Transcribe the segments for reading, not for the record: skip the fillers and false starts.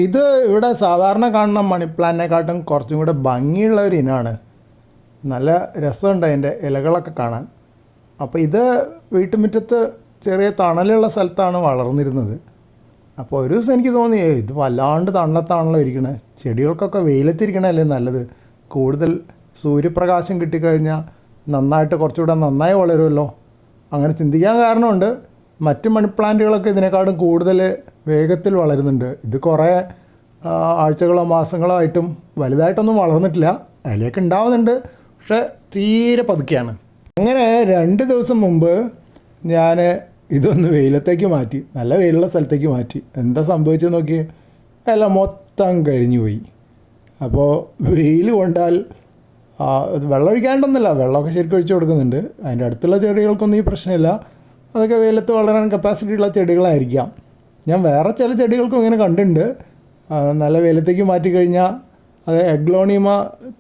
ഇത് ഇവിടെ സാധാരണ കാണുന്ന മണി പ്ലാന്റിനെക്കാട്ടും കുറച്ചും കൂടെ ഭംഗിയുള്ള ഒരു ഇനമാണ്. നല്ല രസമുണ്ട് അതിൻ്റെ ഇലകളൊക്കെ കാണാൻ. അപ്പോൾ ഇത് വീട്ടുമുറ്റത്ത് ചെറിയ തണലുള്ള സ്ഥലത്താണ് വളർന്നിരുന്നത്. അപ്പോൾ ഒരു ദിവസം എനിക്ക് തോന്നി ഇത് വല്ലാണ്ട് തണലത്താണല്ലോ ഇരിക്കണേ, ചെടികൾക്കൊക്കെ വെയിലത്തിരിക്കണല്ലേ നല്ലത്, കൂടുതൽ സൂര്യപ്രകാശം കിട്ടിക്കഴിഞ്ഞാൽ നന്നായിട്ട് കുറച്ചുകൂടെ നന്നായി വളരുമല്ലോ. അങ്ങനെ ചിന്തിക്കാൻ കാരണമുണ്ട്, മറ്റ് മണി പ്ലാന്റുകളൊക്കെ ഇതിനേക്കാളും കൂടുതൽ വേഗത്തിൽ വളരുന്നുണ്ട്. ഇത് കുറേ ആഴ്ചകളോ മാസങ്ങളോ ആയിട്ടും വലുതായിട്ടൊന്നും വളർന്നിട്ടില്ല, അതിലേക്ക് ഉണ്ടാവുന്നുണ്ട്, പക്ഷേ തീരെ പതുക്കെയാണ്. അങ്ങനെ 2 ദിവസം മുമ്പ് ഞാൻ ഇതൊന്ന് വെയിലത്തേക്ക് മാറ്റി, നല്ല വെയിലുള്ള സ്ഥലത്തേക്ക് മാറ്റി. എന്താ സംഭവിച്ചത് നോക്കി, എല്ലാം മൊത്തം കരിഞ്ഞു പോയി. അപ്പോൾ വെയിൽ കൊണ്ടാൽ വെള്ളം ഒഴിക്കാണ്ടൊന്നുമില്ല, വെള്ളമൊക്കെ ശരിക്കും ഒഴിച്ചു കൊടുക്കുന്നുണ്ട്. അതിൻ്റെ അടുത്തുള്ള ചെടികൾക്കൊന്നും ഈ പ്രശ്നമില്ല, അതൊക്കെ വെയിലത്ത് വളരാൻ കപ്പാസിറ്റി ഉള്ള ചെടികളായിരിക്കാം. ഞാൻ വേറെ ചില ചെടികൾക്കും ഇങ്ങനെ കണ്ടിട്ടുണ്ട്, നല്ല വെയിലത്തേക്ക് മാറ്റിക്കഴിഞ്ഞാൽ അത് എഗ്ലോണിമ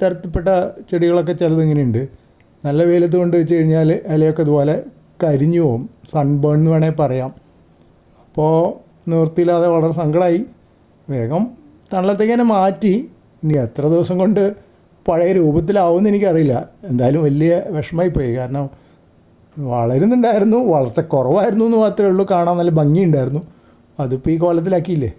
തരത്തിൽപ്പെട്ട ചെടികളൊക്കെ ചിലത് ഇങ്ങനെയുണ്ട്, നല്ല വെയിലത്ത് കൊണ്ട് വെച്ച് കഴിഞ്ഞാൽ ഇലയൊക്കെ ഇതുപോലെ കരിഞ്ഞു പോവും, സൺബേൺ എന്ന് വേണമെങ്കിൽ പറയാം. അപ്പോൾ നിവൃത്തിയില്ലാതെ വളരെ സങ്കടമായി, വേഗം തണലത്തേക്ക് തന്നെ മാറ്റി. ഇനി എത്ര ദിവസം കൊണ്ട് പഴയ രൂപത്തിലാവുമെന്ന് എനിക്കറിയില്ല. എന്തായാലും വലിയ വിഷമമായിപ്പോയി, കാരണം വളരുന്നുണ്ടായിരുന്നു, വളർച്ച കുറവായിരുന്നു എന്ന് മാത്രമേ ഉള്ളൂ, കാണാൻ നല്ല ഭംഗിയുണ്ടായിരുന്നു. അതിപ്പോൾ ഈ കോലത്തിലാക്കിയില്ലേ.